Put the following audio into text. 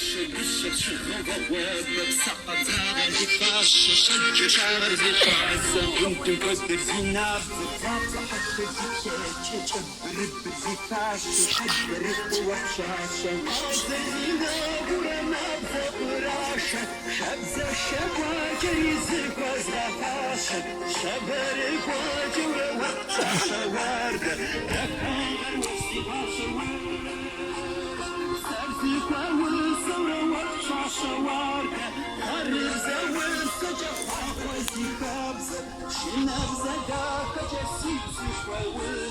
Wyższe przychodowe, psa odzara, nie patrzę, wszelkie szary zjeżdżają, bunty koster z wina, wraca, hasze, dzicie, ciecie, ryby, zifasze, szybkie, ryby, łapszasze, chodzę i na górę na zabrasze, szabza się kładzie i zykła zrapasze, szabery kładzie, łapszasze, wardę, jaka łasi wasze شوارك خرب زول سجى وحوزي خبز شنب زقاك جسيس شوي